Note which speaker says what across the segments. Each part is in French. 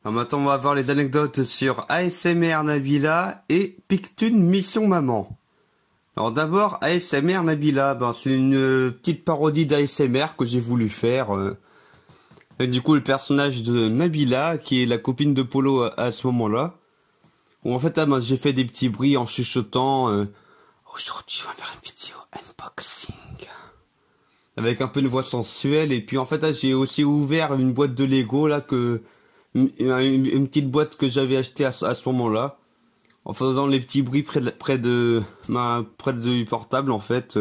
Speaker 1: Alors maintenant, on va voir les anecdotes sur ASMR Nabila et Pictune Mission Maman. Alors d'abord, ASMR Nabila, c'est une petite parodie d'ASMR que j'ai voulu faire. Et du coup, le personnage de Nabila, qui est la copine de Polo à ce moment-là, où en fait, j'ai fait des petits bruits en chuchotant. Aujourd'hui, on va faire une vidéo unboxing. Avec un peu une voix sensuelle. Et puis en fait, là, j'ai aussi ouvert une boîte de Lego, là, une petite boîte que j'avais achetée à ce moment-là. En faisant les petits bruits près du portable, en fait.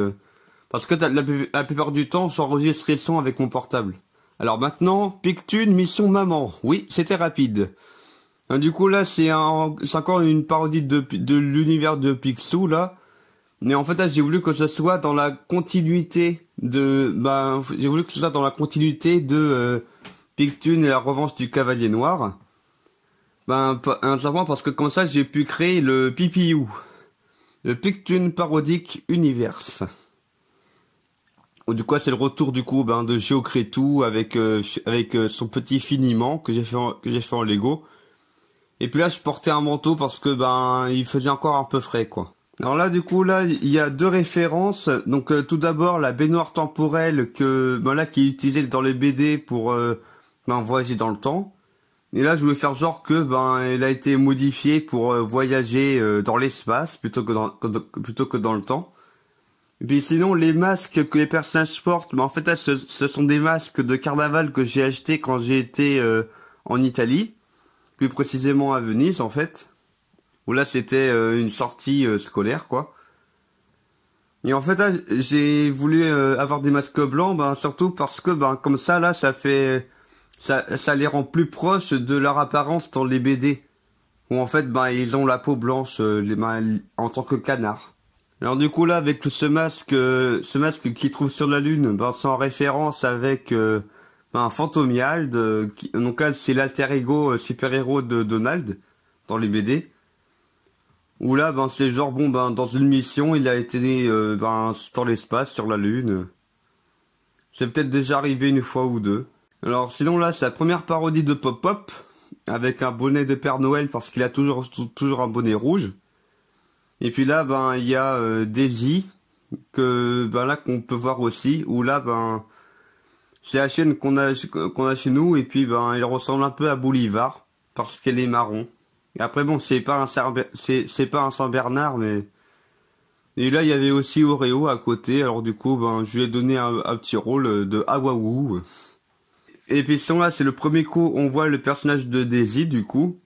Speaker 1: Parce que la plupart du temps, j'enregistre les sons avec mon portable. Alors maintenant, Pictune Mission Maman. Oui, c'était rapide. Du coup, là, c'est encore une parodie de l'univers de Picsou, là. Mais en fait, là, j'ai voulu que ce soit dans la continuité Pictune et la revanche du Cavalier Noir. Simplement parce que comme ça, j'ai pu créer le PPU. Le Pictune Parodic Universe. Du coup, c'est le retour du coup de Géocrétou avec son petit finiment que j'ai fait en Lego. Et puis là, je portais un manteau parce que il faisait encore un peu frais, quoi. Alors là, du coup, là, il y a deux références. Donc, tout d'abord, la baignoire temporelle qui est utilisée dans les BD pour voyager dans le temps. Et là, je voulais faire genre que elle a été modifiée pour voyager dans l'espace plutôt que dans le temps. Et puis sinon, les masques que les personnages portent, en fait, là, ce sont des masques de carnaval que j'ai achetés quand j'ai été en Italie, plus précisément à Venise, en fait. Où là, c'était une sortie scolaire, quoi. Et en fait, là, j'ai voulu avoir des masques blancs, surtout parce que, comme ça, là, ça les rend plus proches de leur apparence dans les BD. Où en fait, ils ont la peau blanche, en tant que canard. Alors du coup, là, avec ce masque qu'ils trouvent sur la Lune, c'est en référence avec Fantomiald. Donc là, c'est l'alter ego super-héros de Donald, dans les BD. Où là, c'est genre, dans une mission, il a été dans l'espace, sur la Lune. C'est peut-être déjà arrivé une fois ou deux. Alors sinon là, c'est la première parodie de Pop-Pop, avec un bonnet de Père Noël parce qu'il a toujours un bonnet rouge. Et puis là, il y a Daisy, qu'on peut voir aussi, où là, c'est la chaîne qu'on a chez nous, et puis il ressemble un peu à Bolivar, parce qu'elle est marron. Et après c'est pas un Saint-Bernard, mais... Et là, il y avait aussi Oreo à côté, alors du coup, je lui ai donné un petit rôle de Awawu. Et puis sinon là, c'est le premier coup, on voit le personnage de Daisy, du coup.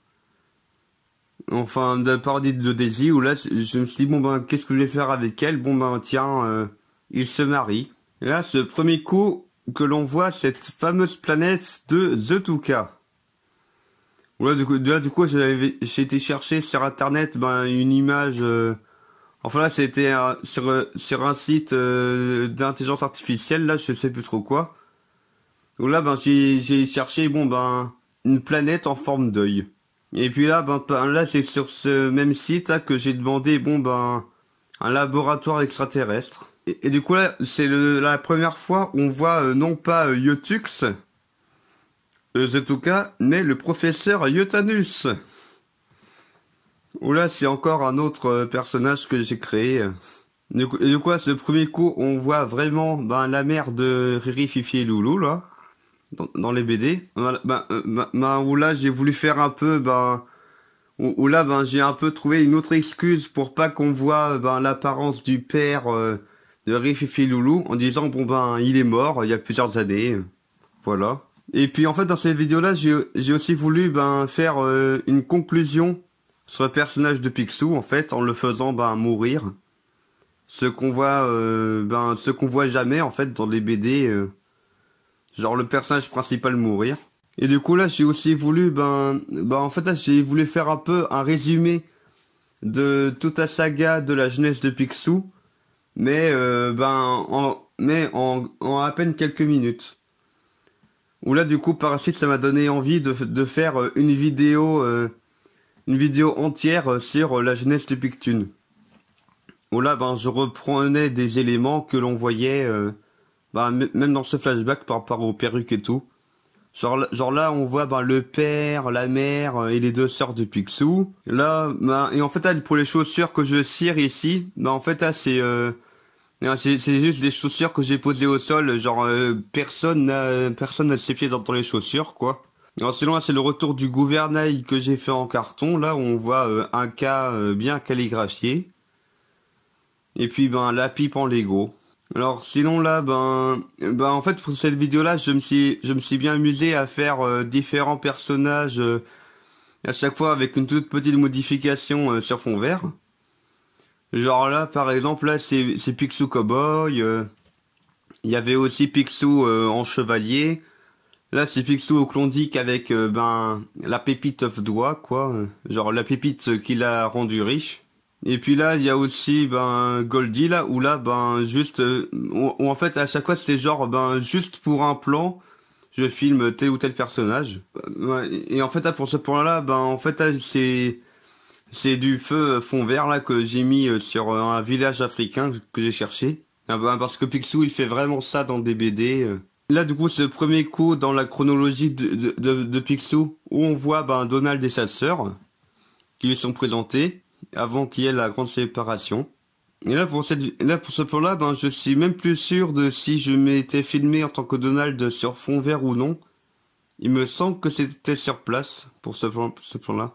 Speaker 1: Enfin, de la parodie de Daisy, où là, je me suis dit, qu'est-ce que je vais faire avec elle? Tiens, ils se marient. Et là, ce premier coup que l'on voit cette fameuse planète de The Tuka. Où là, du coup, j'ai été chercher sur internet, une image, enfin là, c'était sur un site d'intelligence artificielle, là, je sais plus trop quoi. Où là, j'ai cherché, une planète en forme d'œil. Et puis là, là, c'est sur ce même site là, que j'ai demandé, un laboratoire extraterrestre. Et du coup là, c'est la première fois où on voit non pas Yotux, Zetuka, mais le professeur Yotanus. Où là, c'est encore un autre personnage que j'ai créé. Du coup, là, ce premier coup, on voit vraiment la mère de Riri, Fifi et Loulou, là. Dans les BD, où là j'ai voulu faire un peu, où là j'ai un peu trouvé une autre excuse pour pas qu'on voit l'apparence du père de Rififi Loulou en disant il est mort il y a plusieurs années, voilà. Et puis en fait dans cette vidéo là j'ai aussi voulu faire une conclusion sur le personnage de Picsou en fait en le faisant mourir, ce qu'on voit jamais en fait dans les BD. Genre le personnage principal mourir. Et du coup là j'ai aussi voulu en fait là j'ai voulu faire un peu un résumé de toute la saga de la jeunesse de Picsou, mais en à peine quelques minutes. Où là du coup par la suite ça m'a donné envie de faire une vidéo entière sur la jeunesse de Pictune. Où là je reprenais des éléments que l'on voyait même dans ce flashback par rapport aux perruques et tout. Genre là, on voit ben, le père, la mère et les deux sœurs de Picsou. Là, ben, et en fait, là, pour les chaussures que je cire ici, ben, en fait, là, c'est juste des chaussures que j'ai posées au sol. Genre, personne n'a ses pieds dans les chaussures, quoi. Alors sinon, là, c'est le retour du gouvernail que j'ai fait en carton. Là, on voit un cas bien calligraphié. Et puis, ben, la pipe en Lego. Alors sinon là en fait pour cette vidéo là je me suis bien amusé à faire différents personnages à chaque fois avec une toute petite modification sur fond vert. Genre là par exemple là c'est Picsou Cowboy, il y avait aussi Picsou en chevalier. Là c'est Picsou au Klondike avec la pépite œuf d'oie quoi, genre la pépite qui l'a rendu riche. Et puis là, il y a aussi Goldie là où là juste où en fait à chaque fois c'était genre juste pour un plan, je filme tel ou tel personnage. Ouais, et en fait là pour ce point-là, en fait là, c'est du feu fond vert là que j'ai mis sur un village africain que j'ai cherché. Ah, parce que Picsou il fait vraiment ça dans des BD. Là du coup c'est le premier coup dans la chronologie de Picsou où on voit Donald et sa sœur qui lui sont présentés avant qu'il y ait la grande séparation. Et là pour ce plan-là, je suis même plus sûr de si je m'étais filmé en tant que Donald sur fond vert ou non. Il me semble que c'était sur place pour ce plan-là.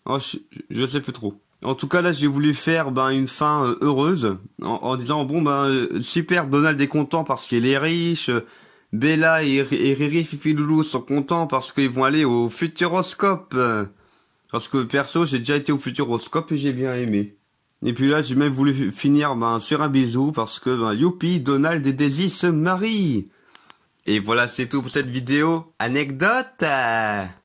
Speaker 1: Oh, je sais plus trop. En tout cas là, j'ai voulu faire une fin heureuse en disant super, Donald est content parce qu'il est riche. Bella et Riri, Fifi, Loulou sont contents parce qu'ils vont aller au Futuroscope. Parce que perso, j'ai déjà été au Futuroscope et j'ai bien aimé. Et puis là, j'ai même voulu finir sur un bisou parce que youpi, Donald et Daisy se marient. Et voilà, c'est tout pour cette vidéo. Anecdote.